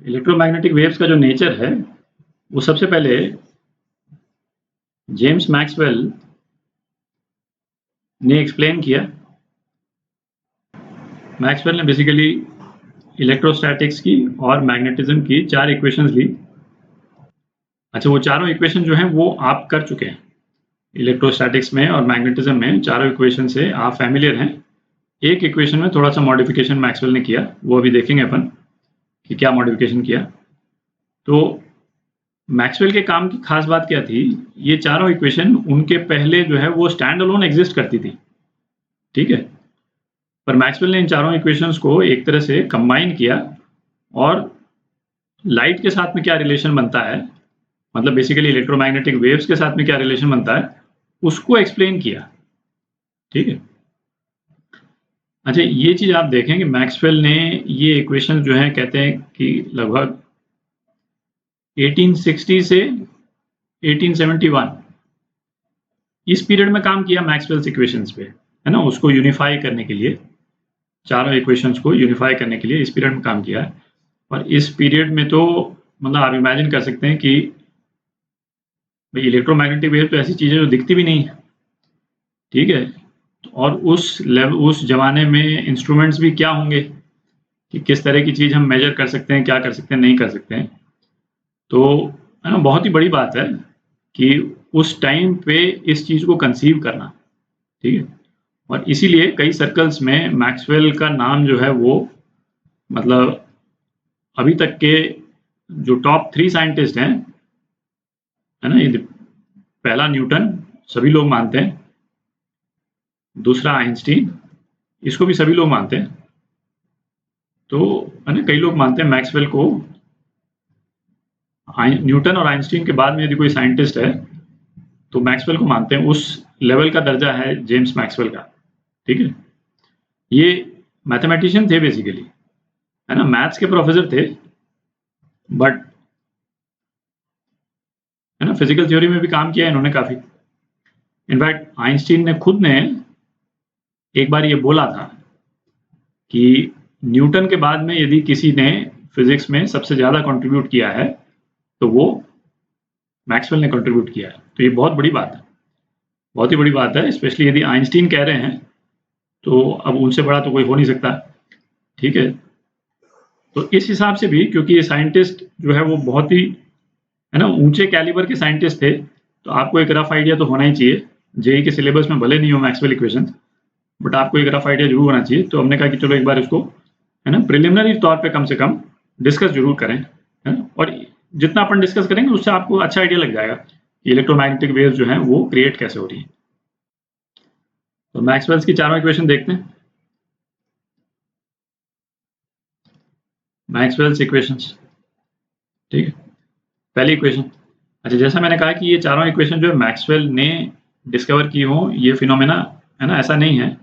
Electromagnetic waves का जो nature है वो सबसे पहले जेम्स मैक्सवेल ने एक्सप्लेन किया। मैक्सवेल ने बेसिकली इलेक्ट्रोस्टैटिक्स की और मैग्नेटिज्म की 4 इक्वेशंस ली। अच्छा, वो चारों इक्वेशन जो हैं वो आप कर चुके हैं इलेक्ट्रोस्टैटिक्स में और मैग्नेटिज्म में, चारों इक्वेशन से आप फैमिलियर हैं। एक इक्वेशन में थोड़ा सा मॉडिफिकेशन मैक्सवेल ने किया, वो अभी देखेंगे अपन कि क्या मॉडिफिकेशन किया। तो मैक्सवेल के काम की खास बात क्या थी, ये चारों इक्वेशन उनके पहले जो है वो स्टैंड अलोन एग्जिस्ट करती थी, ठीक है, पर मैक्सवेल ने इन चारों इक्वेशंस को एक तरह से कंबाइन किया और लाइट के साथ में क्या रिलेशन बनता है, मतलब बेसिकली इलेक्ट्रोमैग्नेटिक वेव्स के साथ में क्या रिलेशन बनता है, उसको एक्सप्लेन किया, ठीक है। अच्छा, ये चीज आप देखें कि मैक्सवेल ने ये इक्वेशन जो है कहते हैं कि लगभग 1860 से 1871 इस पीरियड में काम किया मैक्सवेल्स इक्वेशंस पे, है ना, उसको यूनिफाई करने के लिए, चारों इक्वेशंस को यूनिफाई करने के लिए इस पीरियड में काम किया है। और इस पीरियड में तो मतलब आप इमेजिन कर सकते हैं कि भाई इलेक्ट्रोमैग्नेटिक वेव तो ऐसी चीज़ है जो दिखती भी नहीं है, ठीक है, और उस जमाने में इंस्ट्रूमेंट्स भी क्या होंगे कि किस तरह की चीज़ हम मेजर कर सकते हैं, क्या कर सकते हैं, नहीं कर सकते हैं। तो है ना, बहुत ही बड़ी बात है कि उस टाइम पे इस चीज़ को कंसीव करना, ठीक है। और इसीलिए कई सर्कल्स में मैक्सवेल का नाम जो है वो मतलब अभी तक के जो टॉप 3 साइंटिस्ट हैं, है ना, ये पहला न्यूटन सभी लोग मानते हैं, दूसरा आइंस्टीन, इसको भी सभी लोग मानते हैं। तो है ना, कई लोग मानते हैं मैक्सवेल को, न्यूटन और आइंस्टीन के बाद में यदि कोई साइंटिस्ट है तो मैक्सवेल को मानते हैं, उस लेवल का दर्जा है जेम्स मैक्सवेल का, ठीक है। ये मैथमेटिशियन थे बेसिकली, है ना, मैथ्स के प्रोफेसर थे, बट है ना फिजिकल थ्योरी में भी काम किया है इन्होंने काफी। इनफैक्ट आइंस्टीन ने खुद ने एक बार ये बोला था कि न्यूटन के बाद में यदि किसी ने फिजिक्स में सबसे ज्यादा कंट्रीब्यूट किया है तो वो मैक्सवेल ने कंट्रीब्यूट किया है। तो ये बहुत बड़ी बात है, बहुत ही बड़ी बात है, स्पेशली यदि आइंस्टीन कह रहे हैं तो अब उनसे बड़ा तो कोई हो नहीं सकता, ठीक है। तो इस हिसाब से भी क्योंकि ये साइंटिस्ट जो है वो बहुत ही है ना ऊंचे कैलिबर के साइंटिस्ट थे, तो आपको एक रफ आइडिया तो होना ही चाहिए। जेई के सिलेबस में भले नहीं हो मैक्सवेल इक्वेशन, बट आपको एक रफ आइडिया जरूर होना चाहिए। तो हमने कहा कि चलो एक बार इसको है ना प्रिलिमिनरी तौर पे कम से कम डिस्कस जरूर करें, है ना, और जितना अपन डिस्कस करेंगे उससे आपको अच्छा आइडिया लग जाएगा कि इलेक्ट्रोमैग्नेटिक वेव्स जो हैं वो क्रिएट कैसे हो रही है। तो मैक्सवेल्स की चारों इक्वेशन देखते हैं। मैक्सवेल्स इक्वेशंस, ठीक है, पहली इक्वेशन। अच्छा, जैसा मैंने कहा कि ये चारों इक्वेशन जो है मैक्सवेल ने डिस्कवर की हो, ये फिनोमेना है ना, ऐसा नहीं है,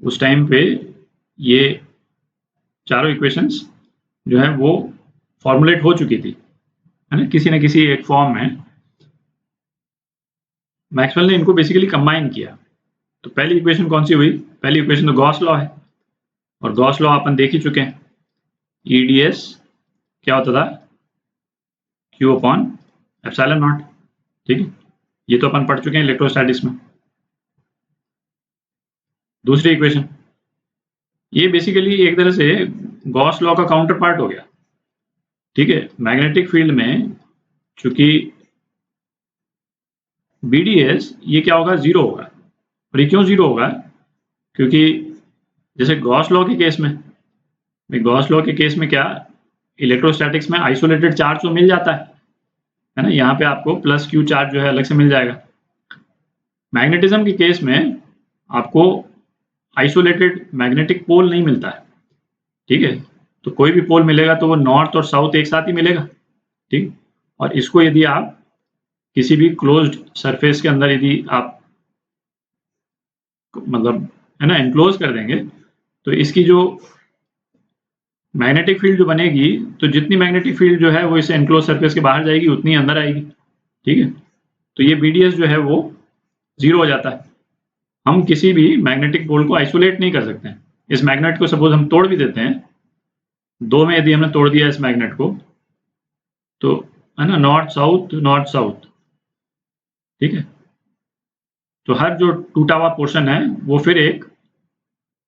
उस टाइम पे ये चारों इक्वेशंस जो है वो फॉर्मुलेट हो चुकी थी, है ना, किसी न किसी एक फॉर्म में। मैक्सवेल ने इनको बेसिकली कंबाइन किया। तो पहली इक्वेशन कौन सी हुई, पहली इक्वेशन तो गॉस लॉ है, और गॉस लॉ अपन देख ही चुके हैं। ईडीएस क्या होता था, क्यू अपॉन एप्सिलॉन नॉट, ठीक है, ये तो अपन पढ़ चुके हैं इलेक्ट्रोस्टैटिक्स में। दूसरी इक्वेशन, ये बेसिकली एक तरह से गॉस लॉ का काउंटर पार्ट हो गया, ठीक है। मैग्नेटिक फील्ड में चूंकि बीडीएस ये क्या होगा, जीरो होगा। और ये क्यों जीरो होगा, क्योंकि जैसे गॉस लॉ के केस में, गॉस लॉ के केस में क्या, इलेक्ट्रोस्टैटिक्स में आइसोलेटेड चार्ज तो मिल जाता है ना, यहाँ पे आपको प्लस क्यू चार्ज जो है अलग से मिल जाएगा। मैग्नेटिज्म के केस में आपको आइसोलेटेड मैग्नेटिक पोल नहीं मिलता है, ठीक है। तो कोई भी पोल मिलेगा तो वो नॉर्थ और साउथ एक साथ ही मिलेगा, ठीक। और इसको यदि आप किसी भी क्लोज्ड सरफेस के अंदर यदि आप मतलब है ना एनक्लोज कर देंगे तो इसकी जो मैग्नेटिक फील्ड जो बनेगी, तो जितनी मैग्नेटिक फील्ड जो है वो इस एनक्लोज सरफेस के बाहर जाएगी उतनी अंदर आएगी, ठीक है। तो ये बीडीएस जो है वो जीरो हो जाता है। हम किसी भी मैग्नेटिक पोल को आइसोलेट नहीं कर सकते हैं। इस मैग्नेट को सपोज हम तोड़ भी देते हैं, दो में यदि हमने तोड़ दिया इस मैग्नेट को, तो है ना, नॉर्थ साउथ, ठीक है। तो हर जो टूटा हुआ पोर्शन है वो फिर एक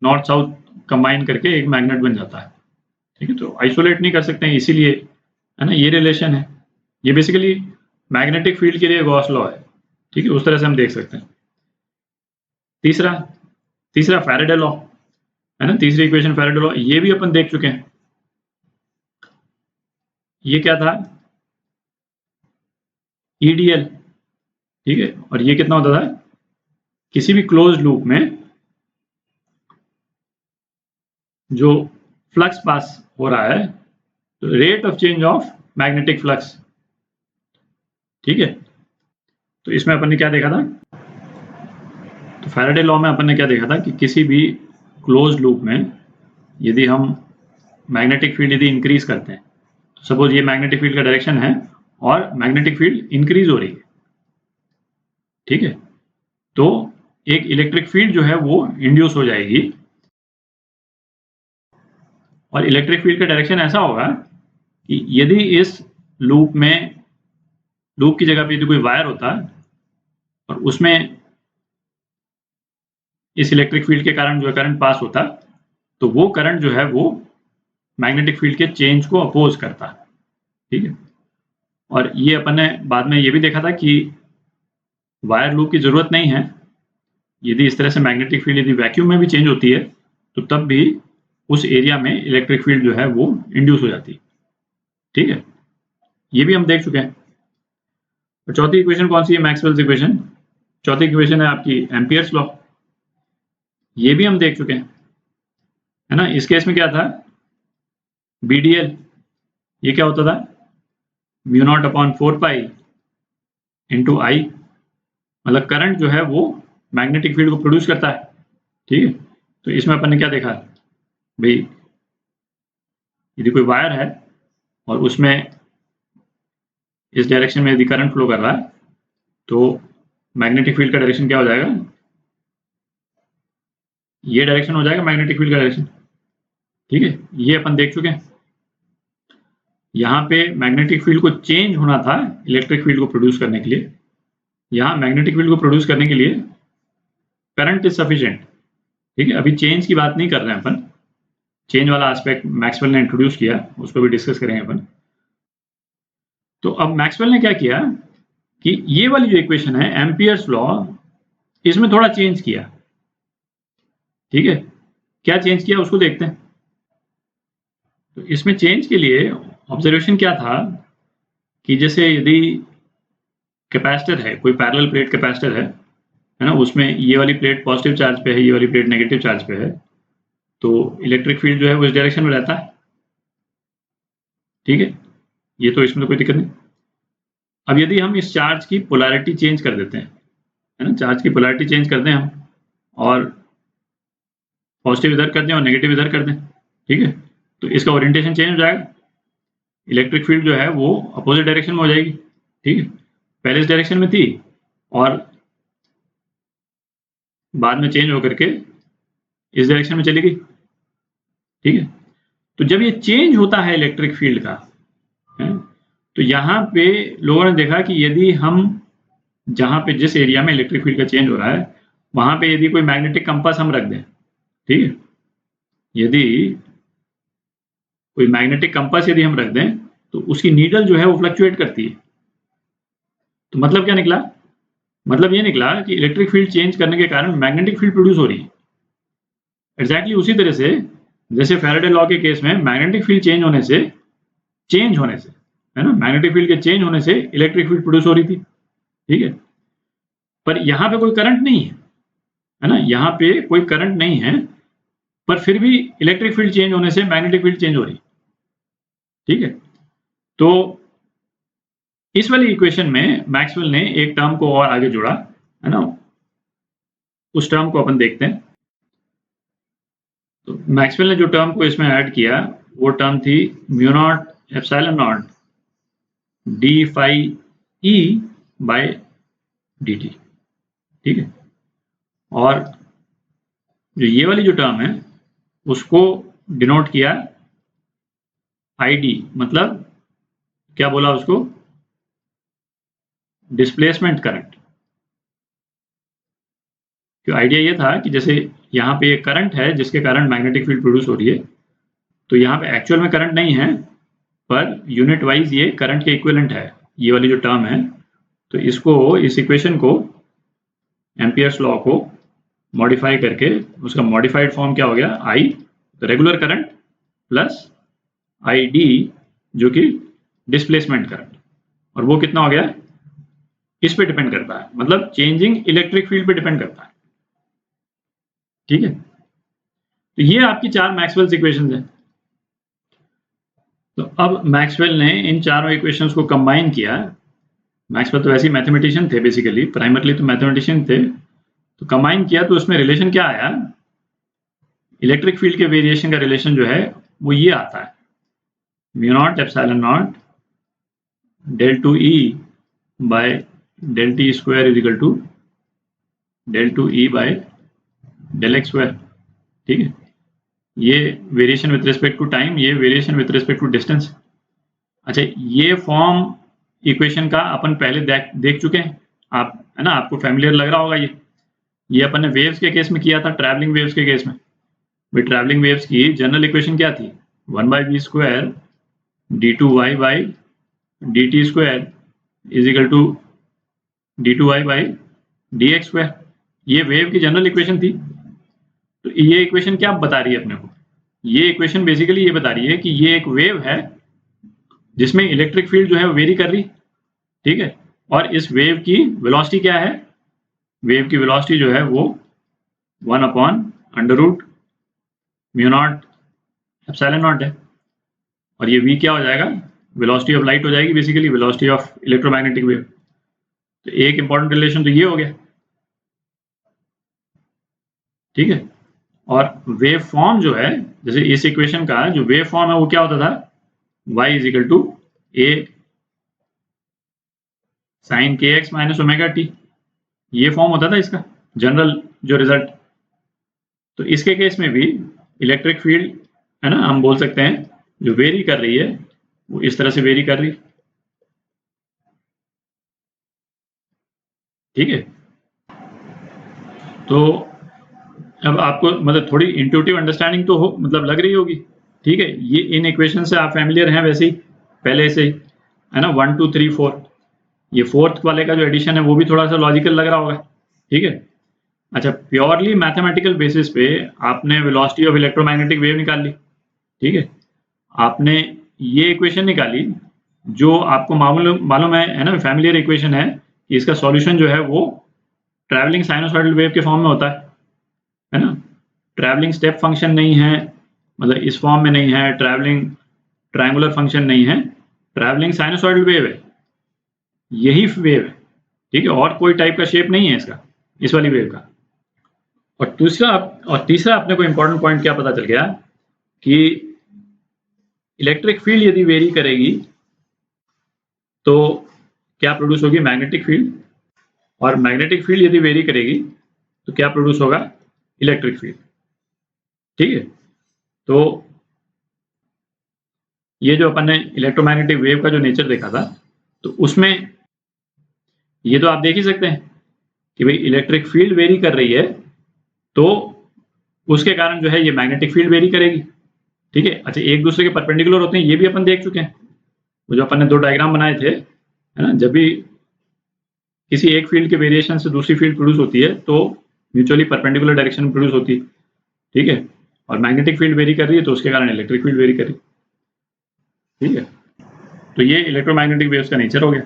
नॉर्थ साउथ कंबाइन करके एक मैग्नेट बन जाता है, ठीक है। तो आइसोलेट नहीं कर सकते हैं, इसीलिए है ना, ये रिलेशन है। ये बेसिकली मैग्नेटिक फील्ड के लिए गॉस लॉ है, ठीक है, उस तरह से हम देख सकते हैं। तीसरा तीसरा फैराडे लॉ है ना, तीसरी इक्वेशन फैराडे लॉ, ये भी अपन देख चुके हैं। ये क्या था, ईडीएल, ठीक है। और ये कितना होता था, किसी भी क्लोज लूप में जो फ्लक्स पास हो रहा है, तो rate of change of magnetic flux, ठीक है। तो इसमें अपन ने क्या देखा था, तो फैराडे लॉ में अपन ने क्या देखा था कि किसी भी क्लोज लूप में यदि हम मैग्नेटिक फील्ड यदि इंक्रीज करते हैं, तो सपोज ये मैग्नेटिक फील्ड का डायरेक्शन है और मैग्नेटिक फील्ड इंक्रीज हो रही है, ठीक है, तो एक इलेक्ट्रिक फील्ड जो है वो इंड्यूस हो जाएगी, और इलेक्ट्रिक फील्ड का डायरेक्शन ऐसा होगा कि यदि इस लूप की जगह पे यदि कोई वायर होता और उसमें इस इलेक्ट्रिक फील्ड के कारण जो है करंट पास होता, तो वो करंट जो है वो मैग्नेटिक फील्ड के चेंज को अपोज करता, ठीक है। और ये अपन ने बाद में ये भी देखा था कि वायर लूप की जरूरत नहीं है, यदि इस तरह से मैग्नेटिक फील्ड यदि वैक्यूम में भी चेंज होती है तो तब भी उस एरिया में इलेक्ट्रिक फील्ड जो है वो इंड्यूस हो जाती है, ठीक है। ये भी हम देख चुके हैं। और चौथी इक्वेशन कौन सी है, मैक्सवेल्स इक्वेशन। चौथी इक्वेशन है आपकी एम्पियर्स लॉ, ये भी हम देख चुके हैं, है ना। इस केस में क्या था, बीडीएल, ये क्या होता था, mu not upon 4 pi into I, मतलब करंट जो है वो मैग्नेटिक फील्ड को प्रोड्यूस करता है, ठीक है। तो इसमें अपन ने क्या देखा भाई, यदि कोई वायर है और उसमें इस डायरेक्शन में यदि करंट फ्लो कर रहा है, तो मैग्नेटिक फील्ड का डायरेक्शन क्या हो जाएगा, ये डायरेक्शन हो जाएगा मैग्नेटिक फील्ड का डायरेक्शन, ठीक है। ये अपन देख चुके हैं। यहाँ पे मैग्नेटिक फील्ड को चेंज होना था इलेक्ट्रिक फील्ड को प्रोड्यूस करने के लिए, यहाँ मैग्नेटिक फील्ड को प्रोड्यूस करने के लिए करंट इज सफिशिएंट, ठीक है। अभी चेंज की बात नहीं कर रहे हैं अपन, चेंज वाला एस्पेक्ट मैक्सवेल ने इंट्रोड्यूस किया, उसको भी डिस्कस करेंगे अपन। तो अब मैक्सवेल ने क्या किया कि ये वाली जो इक्वेशन है एम्पियर्स लॉ, इसमें थोड़ा चेंज किया, ठीक है। क्या चेंज किया उसको देखते हैं। तो इसमें चेंज के लिए ऑब्जर्वेशन क्या था कि जैसे यदि कैपेसिटर है, कोई पैरेलल प्लेट कैपेसिटर है ना, उसमें ये वाली प्लेट पॉजिटिव चार्ज पे है, ये वाली प्लेट नेगेटिव चार्ज पे है, तो इलेक्ट्रिक फील्ड जो है वो इस डायरेक्शन में रहता है, ठीक है। ये तो इसमें तो कोई दिक्कत नहीं। अब यदि हम इस चार्ज की पोलैरिटी चेंज कर देते हैं, है ना, चार्ज की पोलैरिटी चेंज कर दें हम, और पॉजिटिव इधर कर दें और नेगेटिव इधर कर दें, ठीक है, तो इसका ओरिएंटेशन चेंज हो जाएगा, इलेक्ट्रिक फील्ड जो है वो अपोजिट डायरेक्शन में हो जाएगी, ठीक है। पहले इस डायरेक्शन में थी और बाद में चेंज होकर के इस डायरेक्शन में चली गई, ठीक है। तो जब ये चेंज होता है इलेक्ट्रिक फील्ड का, है, तो यहाँ पे लोगों ने देखा कि यदि हम जहाँ पे जिस एरिया में इलेक्ट्रिक फील्ड का चेंज हो रहा है वहाँ पे यदि कोई मैग्नेटिक कंपास हम रख दें, ठीक है, यदि कोई मैग्नेटिक कंपास यदि हम रख दें तो उसकी नीडल जो है वो फ्लक्चुएट करती है। तो मतलब क्या निकला, मतलब ये निकला कि इलेक्ट्रिक फील्ड चेंज करने के कारण मैग्नेटिक फील्ड प्रोड्यूस हो रही है। एग्जैक्टली उसी तरह से जैसे फैराडे लॉ के केस में मैग्नेटिक फील्ड चेंज होने से है ना, मैग्नेटिक फील्ड के चेंज होने से इलेक्ट्रिक फील्ड प्रोड्यूस हो रही थी, ठीक है। पर यहाँ पे कोई करंट नहीं है ना, यहाँ पे कोई करंट नहीं है, पर फिर भी इलेक्ट्रिक फील्ड चेंज होने से मैग्नेटिक फील्ड चेंज हो रही, ठीक है। तो इस वाली इक्वेशन में मैक्सवेल ने एक टर्म को और आगे जोड़ा, है ना, उस टर्म को अपन देखते हैं। तो मैक्सवेल ने जो टर्म को इसमें ऐड किया वो टर्म थी mu naught epsilon naught d phi E by d t, ठीक है। और जो ये वाली जो टर्म है उसको डिनोट किया आई डी, मतलब क्या बोला उसको, डिस्प्लेसमेंट करंट। तो आइडिया ये था कि जैसे यहाँ पे एक करंट है जिसके कारण मैग्नेटिक फील्ड प्रोड्यूस हो रही है, तो यहाँ पे एक्चुअल में करंट नहीं है, पर यूनिट वाइज ये करंट के इक्विवेलेंट है, ये वाली जो टर्म है। तो इसको, इस इक्वेशन को, एम्पियर्स लॉ को मॉडिफाई करके उसका मॉडिफाइड फॉर्म क्या हो गया, I regular current plus I D जो कि डिस्प्लेसमेंट करंट, और वो कितना हो गया, इस पे डिपेंड करता है, मतलब चेंजिंग इलेक्ट्रिक फील्ड पे डिपेंड करता है। ठीक है, तो ये आपकी 4 मैक्सवेल्स इक्वेशंस हैं। तो अब मैक्सवेल ने इन चारों इक्वेशंस को कंबाइन किया। मैक्सवेल तो वैसे ही मैथमेटिशियन थे, बेसिकली प्राइमरली तो मैथमेटिशियन थे, तो कंबाइन किया तो उसमें रिलेशन क्या आया, इलेक्ट्रिक फील्ड के वेरिएशन का रिलेशन जो है वो ये आता है, mu naught epsilon not del 2E by del t square is equal to del 2E by del x square। ठीक है, ये variation with respect to time, ये variation with respect to distance. अच्छा, ये फॉर्म इक्वेशन का अपन पहले देख चुके हैं, आप है ना, आपको फैमिलियर लग रहा होगा। ये अपन ने वेव्स के केस में किया था, ट्रैवलिंग वेव्स के केस में। भाई ट्रैवलिंग वेव्स की जनरल इक्वेशन क्या थी, 1/v square d2y by dt square is equal to d2y by dx square. ये वेव की जनरल इक्वेशन थी। तो ये इक्वेशन क्या बता रही है अपने को, ये इक्वेशन बेसिकली ये बता रही है कि ये एक वेव है जिसमें इलेक्ट्रिक फील्ड जो है वो वेरी कर रही। ठीक है, और इस वेव की वेलोसिटी क्या है, वेव की वेलोसिटी जो है वो 1/√μ0 एप्सिलॉन नॉट है, और ये v क्या हो जाएगा, वेलोसिटी ऑफ लाइट हो जाएगी, basically velocity of electromagnetic wave. तो एक इंपॉर्टेंट रिलेशन तो ये हो गया। ठीक है, और वेव फॉर्म जो है, जैसे इस इक्वेशन का जो वेव फॉर्म है वो क्या होता था, y is equal to a sine kx minus omega t, ये फॉर्म होता था इसका जनरल जो रिजल्ट। तो इसके केस में भी इलेक्ट्रिक फील्ड है ना, हम बोल सकते हैं जो वेरी कर रही है वो इस तरह से वेरी कर रही। ठीक है, तो अब आपको मतलब थोड़ी इंट्यूटिव अंडरस्टैंडिंग तो हो, मतलब लग रही होगी। ठीक है, ये इन इक्वेशन से आप फैमिलियर हैं वैसे ही पहले से ही, है ना, 1 2 3 4। ये फोर्थ वाले का जो एडिशन है वो भी थोड़ा सा लॉजिकल लग रहा होगा। ठीक है, अच्छा, प्योरली मैथमेटिकल बेसिस पे आपने वेलोसिटी ऑफ इलेक्ट्रोमैग्नेटिक वेव निकाल ली। ठीक है, आपने ये इक्वेशन निकाली जो आपको मालूम है ना, फैमिलियर इक्वेशन है कि इसका सॉल्यूशन जो है वो ट्रैवलिंग साइनोसॉइडल वेव के फॉर्म में होता है ना। ट्रैवलिंग स्टेप फंक्शन नहीं है, मतलब इस फॉर्म में नहीं है, ट्रैवलिंग ट्रायंगुलर फंक्शन नहीं है, ट्रैवलिंग साइनोसॉइडल वेव है, यही वेव है। ठीक है, और कोई टाइप का शेप नहीं है इसका, इस वाली वेव का। और तीसरा अपने को इंपॉर्टेंट पॉइंट क्या पता चल गया कि इलेक्ट्रिक फील्ड यदि वेरी करेगी तो क्या प्रोड्यूस होगी, मैग्नेटिक फील्ड, और मैग्नेटिक फील्ड यदि वेरी करेगी तो क्या प्रोड्यूस होगा, इलेक्ट्रिक फील्ड। ठीक है, तो ये जो अपन ने इलेक्ट्रोमैग्नेटिक वेव का जो नेचर देखा था, तो उसमें ये तो आप देख ही सकते हैं कि भाई इलेक्ट्रिक फील्ड वेरी कर रही है तो उसके कारण जो है ये मैग्नेटिक फील्ड वेरी करेगी। ठीक है, अच्छा, एक दूसरे के परपेंडिकुलर होते हैं, ये भी अपन देख चुके हैं। वो जो अपन ने 2 डायग्राम बनाए थे, है ना, जब भी किसी एक फील्ड के वेरिएशन से दूसरी फील्ड प्रोड्यूस होती है तो म्यूचुअली परपेंडिकुलर डायरेक्शन में प्रोड्यूस होती है। ठीक है, और मैग्नेटिक फील्ड वेरी कर रही है तो उसके कारण इलेक्ट्रिक फील्ड वेरी कर रही है। ठीक है, तो ये इलेक्ट्रोमैग्नेटिक वेव्स का नेचर हो गया।